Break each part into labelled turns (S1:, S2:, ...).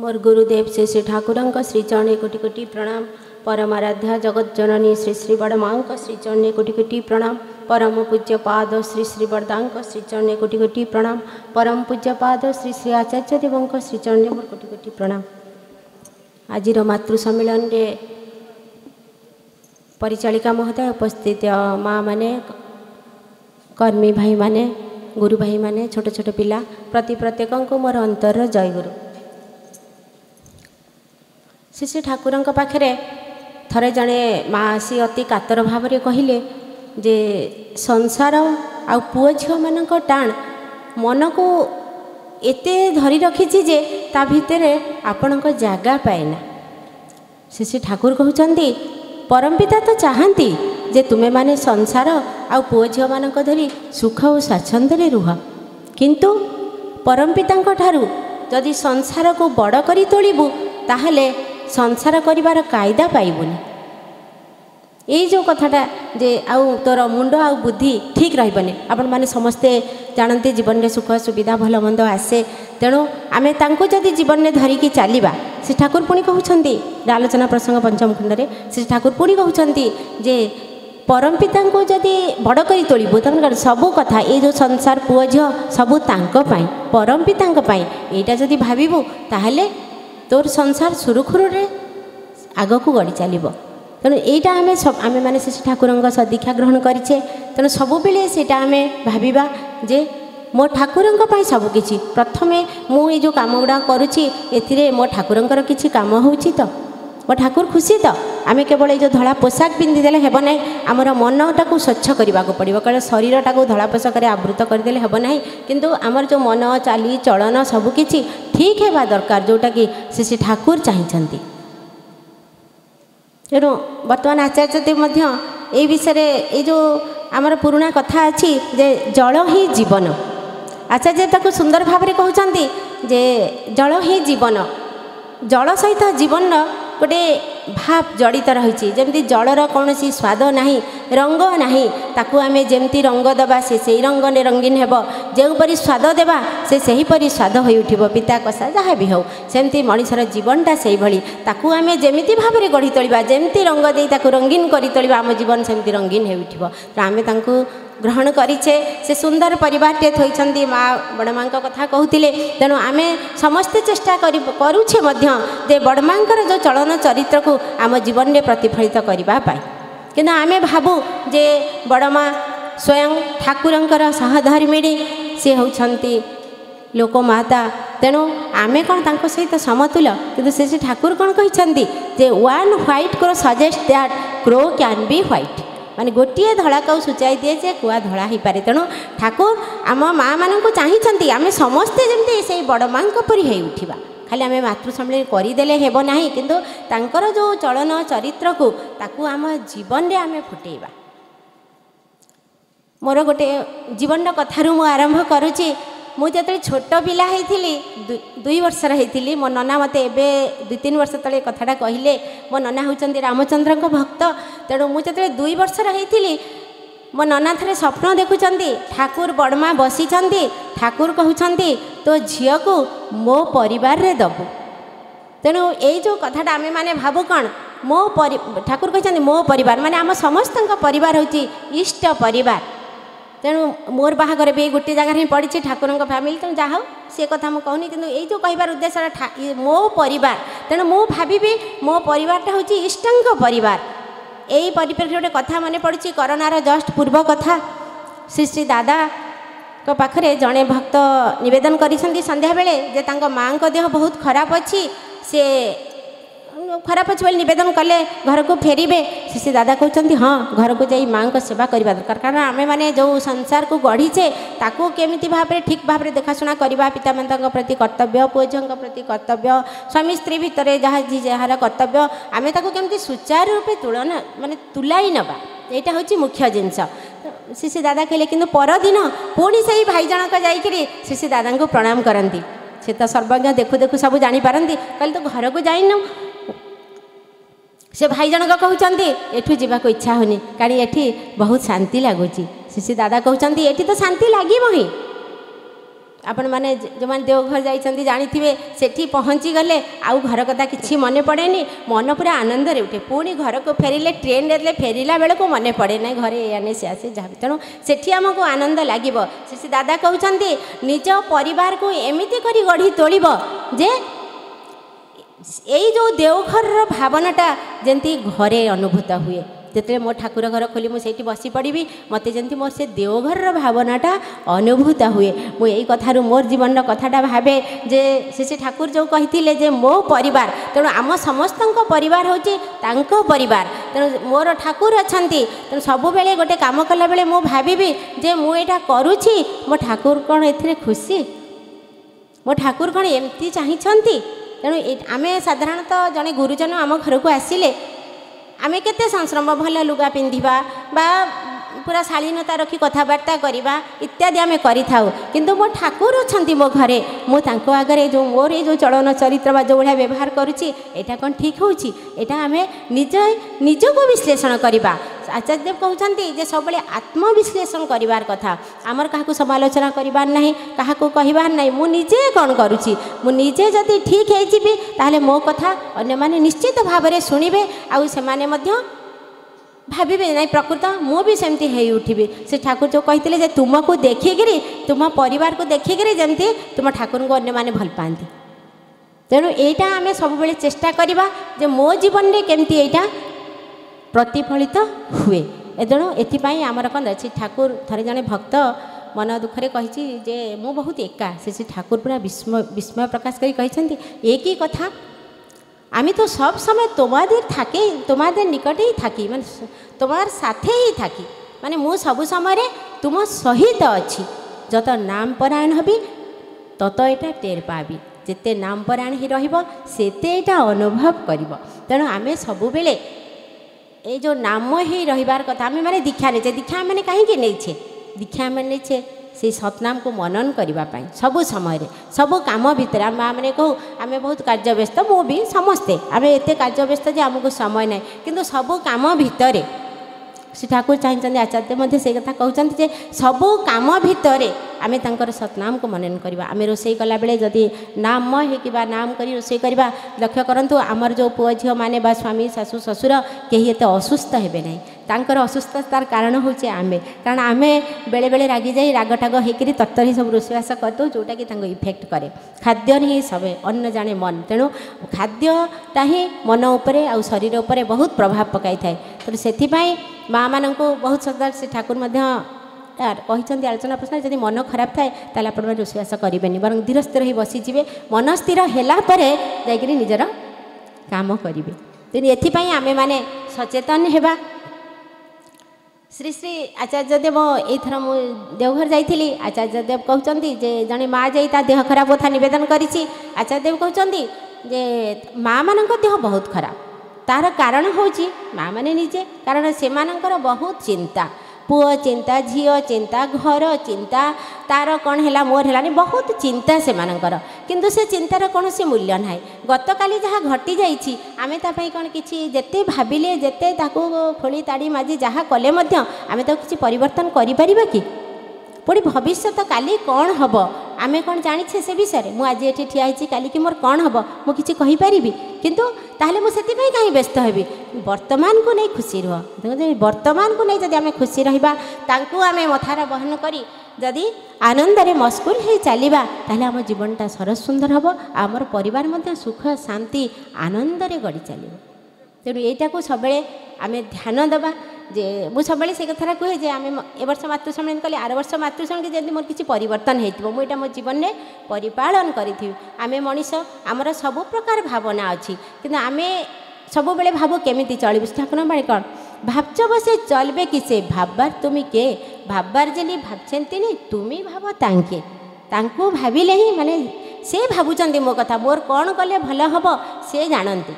S1: मोर गुरुदेव श्री श्री ठाकुरंक श्री चरणे कोटि कोटि प्रणाम। परमाराध्या जगत जननी श्री श्री बड़मांक श्री चरणे कोटि कोटि प्रणाम। परम पूज्य पाद श्री श्री बरदांक श्री चरणे कोटि कोटि प्रणाम। परम पूज्य पाद श्री श्री आचार्य देवंक श्री चरणे मोर कोटि कोटि प्रणाम। आजिर मातृ सम्मेलन रे परिचालिका महोदय उपस्थित माँ माने कर्मी भाई माने गुरु भाई माने छोट छोट पिला प्रति प्रत्येक मोर अंतर जय गुरु। श्री श्री ठाकुर पाखे थरे जड़े माँ आसी अति कातर भाव कहले जे संसार आ पुओ झील मान टाण मन को एते धरी रखी जे ता भितर आपण जगह पाएना। श्री श्री ठाकुर कहते परमपिता तो चाहती जे तुम्हें माने संसार आ पुओ झील मान धरी सुख और स्वाच्छंद्य रुह, किंतु परमपिता ठारू जदि संसार को बड़ करी तोड़बू ताहले संसार करिवार कायदा पाइबुनी। ये जो कथाटा जे आउ तोर मुंड आ बुद्धि ठीक रही आपण मैंने समस्ते जानते जीवन में सुख सुविधा भल मंद आसे, तेणु आम तांको जदि जीवन में धरिकी चलवा। श्री ठाकुर पुणी कहते आलोचना प्रसंग पंचम खंड में श्री ठाकुर पुणी कहते जे परमपिता को जदि बड़ करी तोड़बू तब सबू कथा ये जो संसार पुओ झील सबू तांको परमपिता यहाँ जदि भावबू ताहले तोर संसार सुरुखुरु आग को गड़ी चलो। तेणु यहाँ आम मैंने श्री ठाकुर सदीक्षा ग्रहण करें, तेणु सबुबले से भाविबा जे मो ठाकुर सबकि प्रथमे मुझे जो कम गुड़ा करुच्ची ए मो ठाकुर किसी कम हो मो ठाकुर खुशी तो आम केवल ये धला पोशाक पिंधिदेले हेब ना, आमर मनटा को स्वच्छ करने को पड़ो कल शरीरटा को धला पोशाक आवृत करदे हेब ना, किंतु आमर जो मन चाली चलन सबकि ठीक है दरकार जोटा कि श्री ठाकुर चाहते। तेणु बर्तमान आचार्य देव ये विषय ये जो आमर पुराणा कथा अच्छी जे जल ही जीवन। आचार्य ताको सुंदर भाव में कहते जे जल ही जीवन, जल सहित जीवन गोटे भाव जड़ित रही। जमी जलर कौन स्वाद ना रंग ना ताकू आम जमी रंग दबा से रंग ने रंगीन हेब, जोपरी स्वाद देवा से सहीपरी स्वाद हो उठिब पिता कषा जहाँ भी हो सेमती मनीषर जीवनटा से भाई ताकू आम जमी भाव में गढ़ी तोड़ा जमी रंग दे ताकू रंगीन कर तोड़ा आम जीवन सेमती रंगीन हो उठिब। तो आम तांको ग्रहण करिछे से सुंदर परिवार टे थोइछंती माँ बड़मां कथा कहते। तेणु आम समस्ते चेष्टा करुछे जे बड़मांकर जो चलन चरित्र को आम जीवन में प्रतिफलित करने, किंतु आम भावु जे बड़मां स्वयं ठाकुरंकर सहधर्मिणी सी होउछंती लोकमाता। तेणु आम कौन तांको सहित समतुल, किंतु श्री ठाकुर कौन कहते जे one white crow suggest that crow can be white, माने गोटे धड़ा को सूचाई दिए जे कुआ धड़ा हो पारे। तेणु ठाकुर आम माँ मान को चाहती आम समस्ते जमी से बड़ माँ परी हो उठा, खाली आम मातृ सम्मेलन करदेले हेब ना, किंतु तांकर जो चलन चरित्र को ताकू आम जीवन में आम फुटेबा। मोर गोटे जीवन कथारू मु आरंभ करुच्ची। मुझे छोट पिला होती 2 वर्षर होती मो नना मत ए 2-3 वर्ष तले कथाटा कहले। मो नना होती रामचंद्र भक्त। तेणु मुझे 2 वर्षर होती मो नना थे स्वप्न देखुं ठाकुर बड़मा बसी ठाकुर कहते तो झील को मो परिवार रे दबु। तेणु यही जो कथाटा आम मैंने भावु कौन मो ठाकुर कहते मो परिवार माने आम समस्त परिवार हूँ इष्ट परिवार। तेणु मोर बाहागर भी गोटे जगह ही पड़ी ठाकुर फैमिली। तेणु जहाँ सी कथा मुझे कहनी, किंतु यही जो कहबार उद्देश्य मो परिवार। तेणु मु भावी मो परिवारटा हूँ इष्ट परिवार। यही परिप्रेक्षी गोटे कथा मन पड़ी करोनार जस्ट पूर्व कथा। श्री श्री दादा को पाखरे जड़े भक्त निवेदन करिसेंती संध्या बेले जे तांको माँ को देह बहुत खराब अच्छी, से खराब अच्छे बोली निवेदन कले घर को फेरबे। श्री दादा कहते हाँ घर को जाई माँ को सेवा करवा दरकार, कारण आम मैंने जो संसार को गढ़ीचे ताकू केमिति भाव में ठीक भाव में देखाशुना करवा, पिता माता प्रति कर्तव्य, पुओ झील प्रति कर्तव्य, स्वामी स्त्री भितर जहाँ जी जार कर्तव्य आम ताकू केमिति सुचारू रूपे तुलना माने तुलाई नबा, यहाँ हूँ मुख्य जिनस। श्री दादा कहले, किंतु परदिन पुणी से भाई जनक जाइए श्री दादा को प्रणाम करती। से तो सर्वज्ञ देखु देखु सब जापारती। कहले तो घर को जाइन से भाई जनक कहते एठू जावाक इच्छा होनी कारण एठी बहुत शांति लगुच। श्री दादा कहते एठी तो शांति लगे ही आपण मैंने जो मैंने देवघर जाइछन्ती जानिथिबे सेठी पहुँची गले आउ घर कथा किछि मने पड़ेनी मन पूरा आनंद रे उठे पुणी घर को फेरिले ट्रेन रे फेरिला बेले को मने पड़े ना घरे आने से आसे जहाँ तेणु सेठी आमको आनंद लागिबो से दादा कहउछन्ती निज परिवार को एमिति करी गढ़ी तोलिबो जे एई जो देवघर भावनाटा जेंती घरे अनुभूत हुए जिते मो ठाकुर घर खोली मुझे बसी पड़ी मत जमी मोर से देवघर भावनाटा अनुभूत हुए मु यही कथार मोर जीवन कथाटा भावे जे से ठाकुर जो कही जे मो परिवार तेणु आम समस्त परिवार हूँ परिवार तेणु मोर ठाकुर अच्छा तेणु सब बेले गोटे काम कला बेले मु भावी जे मुझा करुँची मो ठाकुर कौन ए खुशी मो ठाकुर कौन एमती चाहिए तेणु आम साधारणतः जड़े गुरुजन आम घर को आसिले आमे केते संश्रम भल लुगा पिंधिबा बा पूरा शालीनता रखी कथबार्ता करवा इत्यादि आमे करि थाउ किंतु मो ठाकुर अछंती मो घरे मु तांको आगरे जो मोर ए जो चलन चरित्र बा जो भलिया व्यवहार करूची एटा कोन ठीक होउची एटा आमे निज को विश्लेषण करवा आचार्य देव कहउछंती जे सबले आत्मविश्लेषण करिवार कथा आमर काहाकू समालोचना करिवार नाही काहाकू कहिवार नाही मु निजे कोन करूची मु निजे जदि ठीक हे जिबी ताले मो कथा अन्य माने निश्चित भाव रे सुनिबे आउ से माने मध्य भाविबे नहीं प्रकृत मु भी सेमती हे उठिबी से ठाकुर जो कहितले जे तुमको देखिगिरी तुम परिवार को देखिगिरी जेमती तुम ठाकुर को अन्य माने भल पांती तेणु एटा आमे सब बेले चेष्टा करिबा जे मो जीवन रे केमती एटा प्रतिफलित हुए तेणु एथिपाई आमर कौन अच्छी ठाकुर थरे जने भक्त मन दुखरे कही जे मु बहुत एका से ठाकुर पूरा विस्मय प्रकाश करी कहिसंती एक ही कथा आमी तो सब समय तुम्हारे थाके तुम्हारे निकट ही थाकी माने तुम्हार साथे ही थाकी माने मु सब समय तुम सहित अच्छी जत नाम परायण हबी तत एटा टेर पाबी जेते नाम परायण ही रहिबो सेते एटा अनुभव करिबो तेणु आमे सब बेले ए जो नाम ही रहिबार कथा आमे माने दीक्षा नेचे दीक्षा माने कहीं नहींछे दीक्षा माने नेछे से सतनाम को मनन करने सब समय सब कम भितर आम मैंने कहूँ आम बहुत कार्य व्यस्त मु भी समस्ते आम एत कार्य व्यस्त जे आमको समय ना कि सब कम भितर श्री ठाकुर चाहिए आचार्य मध्य से कथा कहते जे सब कम भितर आम तर सतनाम को मनन करवा आम रोषे कला बेले जदि नाम हो नाम कर रोषे करवा लक्ष्य करूँ आमर जो पुओ झील मैंने स्वामी शाशु ससुर कहीं एत असुस्थ हे ना तांकर असुस्थतार कारण हूँ आमे कारण आमे बेले बेले रागी जाई रागटाग होकर तत्तरी सब रोषेवास करदे जोटा कि इफेक्ट करे खाद्य ही सब अन्न जाने मन तेणु खाद्यटा ही मन उपरे आ शरीर उपरे बहुत प्रभाव पकाई थाए तेणु से माँ मान को बहुत सदा से ठाकुर कहते आलोचना प्रश्न जब मन खराब थाए ताले आपण रोषेवास करेंगे बर धीर स्थिर हो बसीजे मन स्थिर है जाकि निजर काम करेंगे तेणु एपाई आमे मैंने सचेतन होगा श्री श्री आचार्य देव एथर मु देवघर जाइली आचार्य देव कहते जे जड़े माँ जाई ता देह खराब कथा नवेदन करिछि आचार्य देव कहते जे माँ मान देह बहुत खराब तार कारण हूँ माँ मैंने निजे कारण से बहुत चिंता पुओ चिंता झील चिंता घर चिंता तार कौन है मोर है बहुत चिंता से मानकर किंतु से चिंतार कौन से मूल्य ना गत काली जहाँ घटी जाइए आमे तापाई कौन किसी जेते भाविले जेते ताकू खोली ताड़ी माजी जहाँ कले आमे तो किसी परिवर्तन करिपरिबा कि पुणी भविष्य काली कौन हम आमे कौन जानिछे से विषय में मुझे ये ठिया काली कि मोर कौन हम मुझे कहीपरि किंतु ताहले मुझे कहीं व्यस्त हेबी वर्तमान को नहीं खुशी रुह वर्तमान को नहीं जब आम खुशी रहा आम मथार बहन करी जदि आनंद रे मस्कुल हो चलवा ताहले आम जीवनटा सरस सुंदर हम आमर परिवार मध्य सुख शांति आनंद रे गड़ी चलो तेणु यहीटा को सब आम ध्यान देवा जे मु सब से कथा कहे जे आम ए वर्ष मातृ कले आर वर्ष मातृ जब मोर किसी परिवर्तन होटा मो जीवन में परिपालन करी आम मनीष आमर सब प्रकार भावना अच्छी कि आम सब बेले भाव केमी चलू ठाकुर बाणी कौन भावच बसे चलबे कि से भावबार तुम के भावबार जेनी भावछेंती तुम्हें भाव तांके तांको भाविले ही माने से भावुचंदी मो कथा मोर कौन कले भल हम से जानती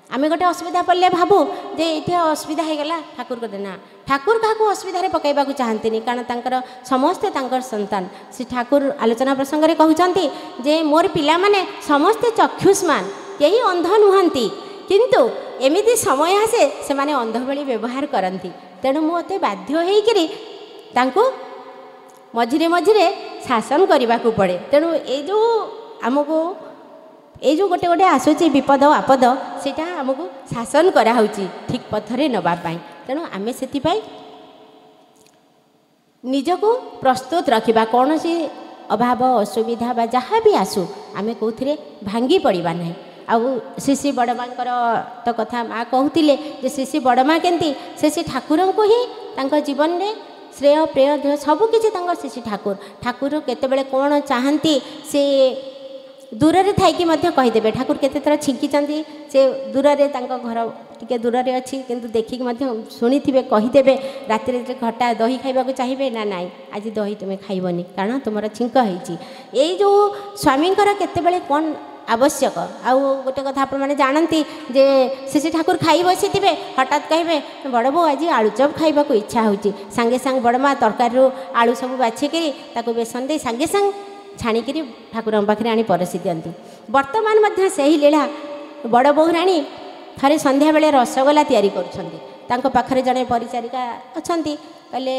S1: आमे गोटे असुविधा पड़े भावु जे ये असुविधा हो गला ठाकुर को देना ठाकुर क्या असुविधा पकड़ा चाहती कारण तांकर समस्ते तांकर संतान श्री ठाकुर आलोचना प्रसंग में कहते जे मोर पिला माने समस्ते चक्षुष्मान कहीं अंध नुहंती किंतु एमिति समय आसे से माने अंध भली व्यवहार करती तेणु मुझे बाध्य होकर मझिरे मझिरे शासन करने को पड़े। तेणु ये आमको ये गोटे गोटे आसूची विपद आपद सेटा आमको शासन कराऊँगी ठीक पथरे नवापाई। तेणु आम से निजको प्रस्तुत रखा कौन सी अभाव असुविधा बा जहाँ भी आसू आम कौन भांगी पड़ा ना। आउ श्री बड़ माँ तो कथा माँ कहते श्री बड़ माँ केमती से ठाकुर को ही जीवन में श्रेय प्रेय देह सबकि श्री ठाकुर ठाकुर केतबेले कौन चाहती से दूर रे थाइकी कहीदेवे। ठाकुर केते थर छिंकिचंती से दूर रे घर टिके दूर रे अच्छी किंतु देखिक शुणी थे कहीदेवे। राति घटा दही खाइबा को चाहिए ना नाई आज दही तुम्हें खाइबनी कारण तुम छिंक होती। यही जो स्वामी केतेबेले कौन आवश्यक आउ गोटे कथा आप जानती जे श्री ठाकुर खाई बसी थे हठात कहे बड़ बो आज आलुचप खाइबा को इच्छा होची सांगे सांग बड़ माँ तरकारी आलू सब बाछिकी बेसन दे सांगे सांग छाणिकी ठाकुर पाखे आनी परसी दिखती। बर्तमान से ही लीला बड़ बोहराणी थे संध्या बेले रसगोला तैयारी कर जड़े परिचारिका अच्छा कहले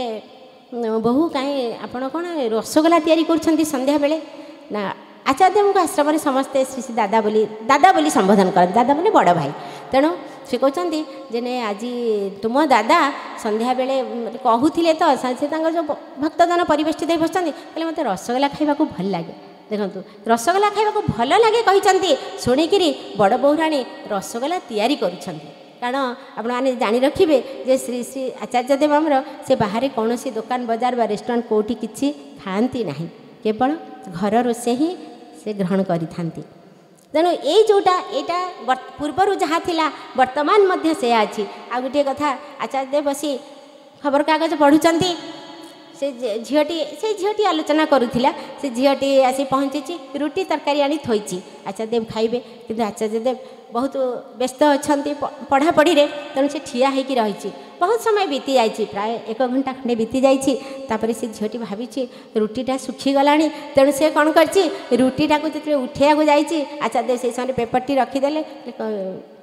S1: बहु कहीं आपण कौन रसगोला तैयारी कर संध्या बेले ना आचार्य को आश्रम समस्ते श्री दादा बोली संबोधन कर दादा मैंने बड़ भाई। तेणु से कहते जे ने आज तुम दादा संध्या बेले कहूले तो से जो भक्तजन परिवेष्टित हो बसते कहले मत रसगोला खाइबा को भल लगे। देखो रसगोला खाइबा को भल लगे कहते शुणिकी बड़ बोहराणी रसगोला तैयारी करुँच कारण आपने जानी रखिए जे श्री श्री आचार्य देव आमर से बाहर कौन सी दुकान बजार बा रेस्टोरेंट कौटी किसी खाती ना केवल घर रोषे ही से ग्रहण करि थांती। तेणु ये जोटा यहाँ पूर्वर जहाँ थिला वर्तमान मध्य से अच्छी। आ गोटे कथा आचार्य बसी खबर कागज पढ़ुंट से झीटी आलोचना करुला से झीटी आसी पहुँची रुटी तरकारी आनी थोची आचार्य देव खाइबे किंतु आचार्य देव बहुत व्यस्त अच्छा पढ़ापढ़ी तेणु से ठिया होगी रही बहुत समय बीती जाइए प्राय 1 घंटा खंडे बीती जापर से झीटी भावी रुटीटा सुखीगला तेणु से कौन कर रुटीटा को जो उठेया जाइए आचार्य से समय पेपरटी रखीदे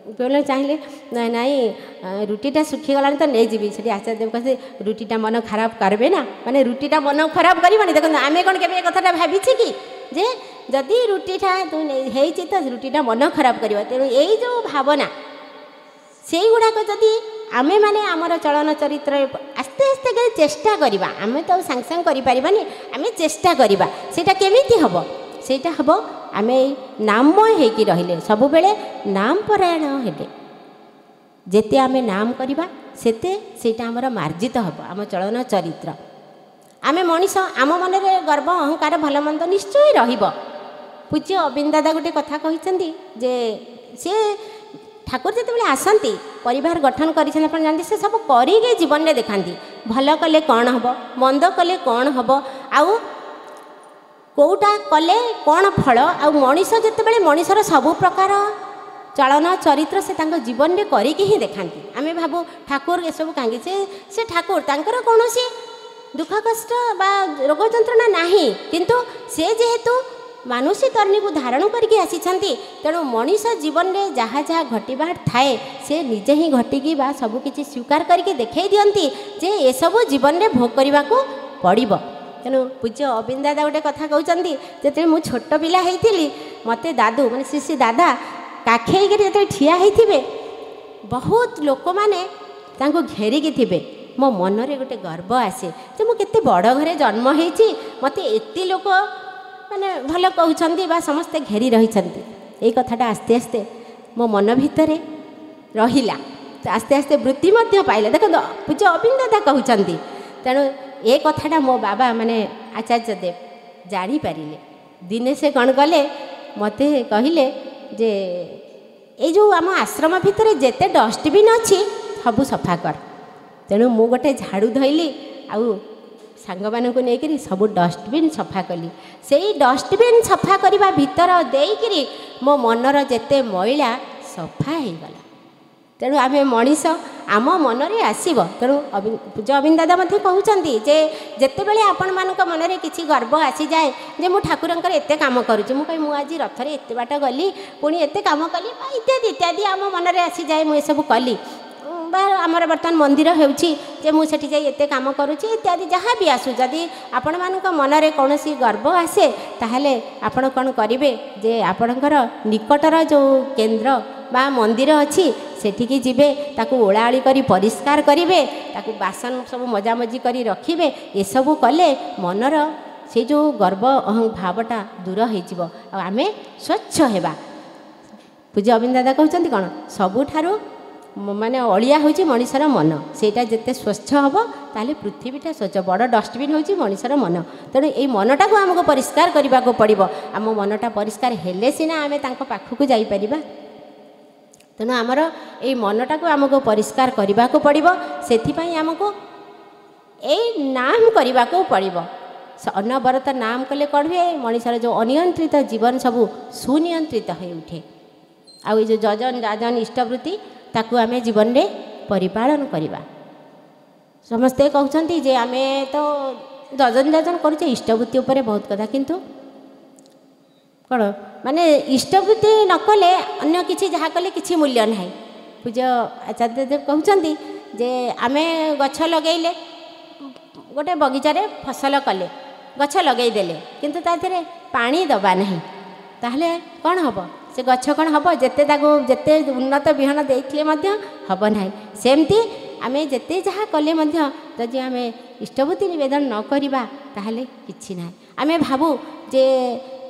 S1: कहले चाहिए नाई रुटीटा सुखीगला तो नहीं जी से आचार्य देव कहते रुटीटा मन खराब करबे ना माने रुटीटा मन खराब करवानी। देखो आम कौन के कथा भावी कि जे जदि रुटीटा तो रुटीटा मन खराब कर। तेणु यही जो भावना से गुड़ाक जदि आमे माने आमर चलन चरित्र आस्ते आस्ते कर चेष्टा करवा आम तो सांग सांग करें आम चेष्टा करवा सेटा केमिति हम सेटा हम आम नाममय होगी रहिले सब बेले नाम परायण हेले जेते आम नाम करवा सेते सेटा आमर मार्जित हम आम चलन चरित्र आम मनीष आम मन में गर्व अहंकार भल मंद निश्चय रहिब। पूज्य अबिंद दादा गोटे कथा कहते जे सी ठाकुर जिते आसती परिवार गठन कर जानते से सब करके जीवन में देखती भल कले कौन हम मंद कले कौन हम आउ कौटा कले कौन फल आउ मनीष जिते मनीषर सबु प्रकार चलन चरित्र से जीवन में करके ही देखती। आम भावु ठाकुर ये सब कहीं से ठाकुर तांकर कौन सी दुख कष्ट बा रोग जंत्रणा नहीं किंतु से जेहेतु मानुषी तरणी को धारण करके आसीछंती तेणु मनीष जीवन में जहाँ जहाँ घटबार थाए से निजे ही घटिकी बा सबकि स्वीकार करके देखई दियंती जे ये सब जीवन में भोग करने को पड़िब। तेणु पूज्य अबिंद दादा गोटे कथा कहते जो मु छोट पिला होइतिली मते दादू माने श्री श्री दादा काखेई कर जो ठिया होइथिबे बहुत लोक माने तांको घेरिकी थिबे मो मनरे गोटे गर्व आसे जे मु केते बड़ घरे जन्म होइछि मते एति लोक माने भल कहउछंती बा समस्ते घेरी रही यही कथाटा आस्ते आस्ते मो मन भितर रहिला आस्ते आस्ते वृत्ति मध्य पाइला। देखो पूज्य अबिंद दादा कहउछंती तेणु ये कथाटा मो बाबा माने आचार्य देव जानी पारिले दिने से कौन कले मते कहिले जे ये जो आम आश्रम भितर जेते डस्टबिन अच्छी सबू सफा कर। तेणु मु गोटे झाड़ू धइली आउ सांग मानक लेकिन सब डस्टबिन सफा कली से डस्टबिन सफा करने भितर देकरी मो मनर जेते मैला सफा हो गला। तेणु आम मनीष आम मन में आसब। तेणु पूज्य अबिंद दादा कहते जे जिते बड़े आपण मान मन में किसी गर्व आसी जाए जे मु ठाकुर एत कम करुँच मुझे रथरे एत बाट गली पुणी एत कम कली इत्यादि इत्यादि आम मन में आसी जाए मुझे सब कली आमर बर्तमान मंदिर होउछि जे मु सेठी जाई एते काम करूछि इत्यादि जहाँ भी आसु जदि आपण मानक मनरे कौनसी गर्व आसे ताहले आपण कौन करिवे जे आपणकर निकटर जो केन्द्र बा मंदिर अच्छी सेठिकी जीवे ताकू ओलाओली करी परिष्कार करिवे ताकू बासन सब मजामजी करी रखिबे ए सब कले मनर से जो गर्व अहं भावटा दूर हो आमे स्वच्छ हेबा। पूज्य अरविंद दादा कहते कौन सबुठारु माने अलिया होची मनीषर मन सेटा जेते स्वच्छ हम ताले पृथ्वीटा स्वच्छ बड़ डस्टबिन होची मनीषर मन तेणु ये मनटा को आमको परिष्कार करने को पड़ो आम मनटा परिष्कार हेले सिना आमे तांको पाखकु जाई परिबा तेणु आमर ये मनटा को आमको परिष्कार करने को पड़ो से आमको यही नाम करने को पड़ो अनवरत नाम कले कौन हुए मनीषर जो अनियंत्रित जीवन सबू सुनियंत्रित हो उठे आउ जो जजन जाजन इष्टवृत्ति ताकू आमे जीवन में परिपालन करवा समस्ते कहते जे आमे तो जजन जाजन करुचे इष्टवृत्ति उपर बहुत कथा किंतु कौन माने इष्टवृत्ति न कले अन्य किसी जहाँ कले किसी मूल्य ना। पूज्य आचार्य देव कहते जे आमे गछ लगेले गोटे बगीचारे फसल कले गछ लगेदेले किंतु ताधरे पानी दबा नहीं ताहले कौन हम से गछ कौन हम जिते जिते उन्नत विहन देथिले मध्य हम ना सेमती आमे जिते जहाँ कले मध्य जदि आमे इष्टवृत्ति निवेदन न करवा ताहले किछि ना। आमे भाबू जे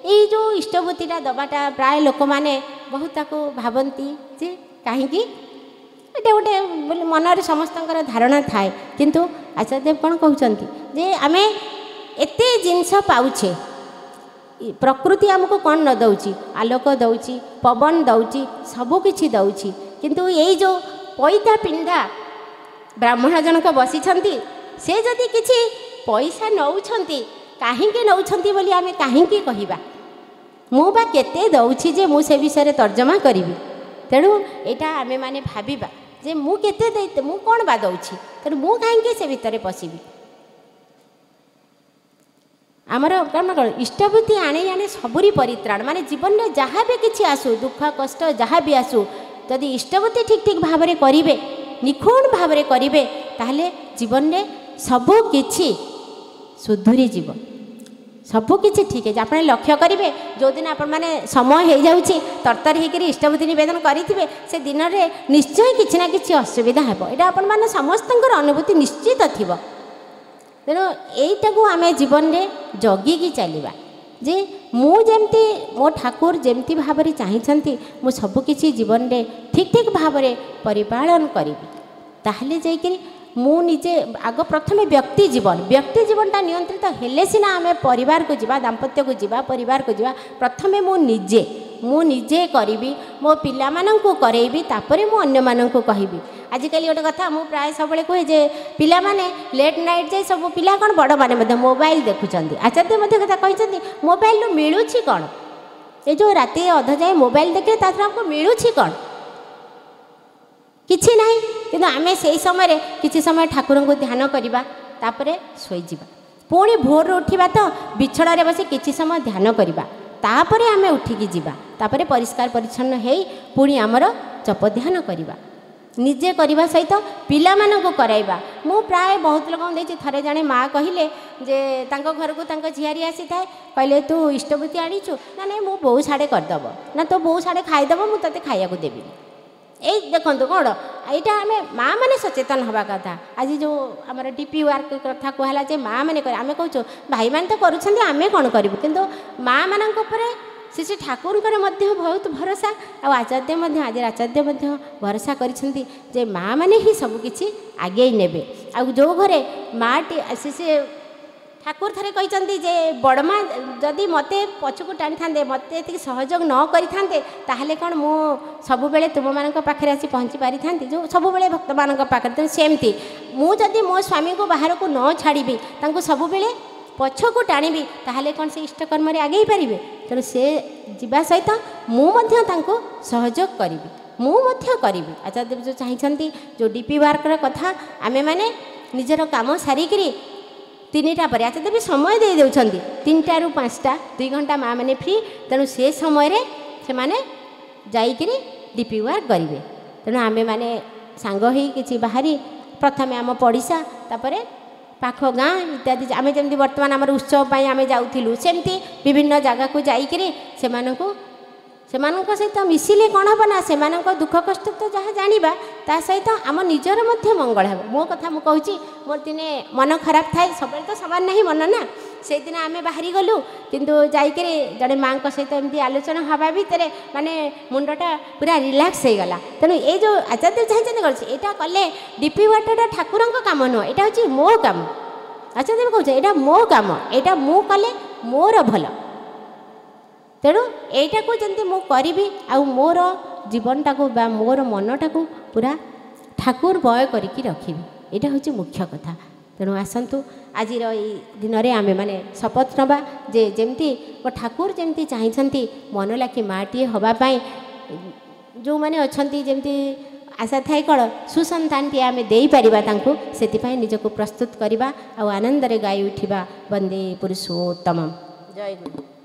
S1: ये जो इष्टवृत्तिटा दबाटा प्राय लोक माने बहुत ताको भावंती जे कहीं एटा गोटे मनरे समस्तଙ୍କର धारणा थाए किंतु आचार्य देव कौन कहते जे आमे एते जिनस पाउछे प्रकृति आमको कौन न दौची आलोक दौची पवन दौची सबकिछि दौची किंतु यही जो पैता पिंधा ब्राह्मण जनक बसी से जदि किछि पैसा नौछंती काहींके नौछंती बोली आमे काहींके कहिबा मु बा केते दौची जे मु से विषय तर्जमा करिवि तेणु यहाँ आमे माने भाबिबा जे मु केते देते मु कौन बा दौची तेणु मु काहींके से भितर पशिबि आमर कौन कौन इष्टवृत्ति आने आने सबुरी परित्राण माने जीवन में जहाँ भी किसी आसू दुख कष्ट जहाँ भी आसू जदि इष्टवृत्ति ठीक ठीक भाव में करेंगे निखुण भाव में करेंगे ताहले जीवन में सबू किछि सुधुरी जीव सबू किछि ठीक है आप लक्ष्य करेंगे जो दिन आपण मैंने समय हो जाऊँगी तरतर होकर इष्टवृत्ति निवेदन करेंगे से दिन में निश्चय किसी ना कि असुविधा हे यहाँ आपण मैंने समस्त अनुभूति निश्चित थी तेणु यहीटा को आम जीवन में जगिकी चलवा जे मुझे मो ठाकुर जमती भाव में चाहती मु सबकि जीवन में ठीक ठीक भाव में परिपालन करी ताहले जाइकरी मु निजे आग प्रथम व्यक्ति जीवनटा नियंत्रित हेले सिना आम परिवार को जीवा दाम्पत्य को जीवा परिवार को जीवा प्रथमे मु निजे करी मो पिला माननकु करेबी तापरे मु अन्य माननकु कहिबी। आजिकल गोटे कथा मु प्राय सब कहे जे पिला माने लेट नाइट जाए सब पिला कौन बड़ माने मोबाइल देखुंत आचार्य मध्य कथा कहते मोबाइल मिलूँ कौन ये जो राति अध जाए मोबाइल देखिए तार हमको मिलूँ कौन किछि नहीं किंतु आमे से समय किछि समय ठाकुर को ध्यान करवा तापरे शोईजा पुणी भोर उठा तो बिछड़े बस किछि समय ध्यान करवा तापरे आमे उठिकी जीवा तापरे परिष्कार परिच्छन्न है पुणी आमर जप ध्यान करवा निजे करवा सहित पिला माननको कराइबा मु प्राय बहुत लोक देखी थरे जाने माँ कहले जे तांको घर को तांको झियारी आसी थाए कहले तू इष्टवृत्ति आनीचु ना नहीं मो बो साढ़े करदेव ना तो बो साढ़े खाईदेव मु ते खाया देवी ये देखो कौन यहाँ आम माँ मैंने सचेतन हवा कथा आज जो आम डीपी वर्क कथा कहला जे माँ मैंने आम कहूँ भाई मैंने तो करें कौन करूँ किंतु माँ मान श्री ठाकुर बहुत भरोसा आचार्य आज आचार्य भरोसा कर माँ मैंने ही सबकि आगे ने आ जो घरे माँ से ठाकुर थे कहते जे बड़मा जदि मत पछकू टाणी था मत सहयोग न करें ताहले कौन मु सब बेले तुम मान पाखे आसी पहुँची पारि था जो सब बेले भक्त मान पाखे सेमती मुझे मो स्वामी को बाहर को न छाड़ी सब बेले पछकू टाणी ताहले कौन से इष्टकर्म आगे पारे तेणु से जीवा सहित मुझे सहयोग करी करी आचार्य जो चाहती जो डीपी वर्कर कथा आमे माने निजर काम सारिकी 3टा पर आचार्य भी समय दे देउछंती 3टा रु 5टा 2 घंटा माँ मैंने फ्री तेणु से समय से माने जाइकरी डीपी वर्क करेंगे तेणु आमे माने सांग होई किछि बाहरी प्रथमे आम पड़िशा तापरे पाख गाँ इत्यादि आम जमी बर्तमान आम उत्सव आम जाऊँ सेमती विभिन्न जगह को जाइकरी सेमानक सहित मिसिले कौन हम ना से दुख कष्ट तो जहाँ जाना ता सहित आम निजर मंगल हे मो कथा मुझे कहूँ मोर दिने मन खराब थाए सब तो समान नहीं मन ना से दिन आम बाहरी गलु किंतु जाइकरी जड़े माँ सहित एमती आलोचना हवा भितर माने मुंडटा पूरा रिलैक्स हो गला तेणु ये जो आचार्य चाहते यहाँ कले डीपी वाटर ठाकुर काम नुह यहाँ हूँ मो काम आचार्य कहते यहाँ मो काम यहाँ मु कले मोर भल तेणु यहीटा को जमी मु करी मोर जीवनटा को मोर मनटा को पूरा ठाकुर बय करके रखी यहाँ हूँ मुख्य कथा तेणु आसतु आज दिन में आम मैंने शपथ नवा जे जमती ठाकुर जमती चाहती मन लाखी माटी हवापाई जो मैंने अच्छा जमती आशा थाए कौन सुसंतान टी आम दे पारा से निजक प्रस्तुत करवा आनंद गाई उठा वंदे पुरुषोत्तम जय गुरु।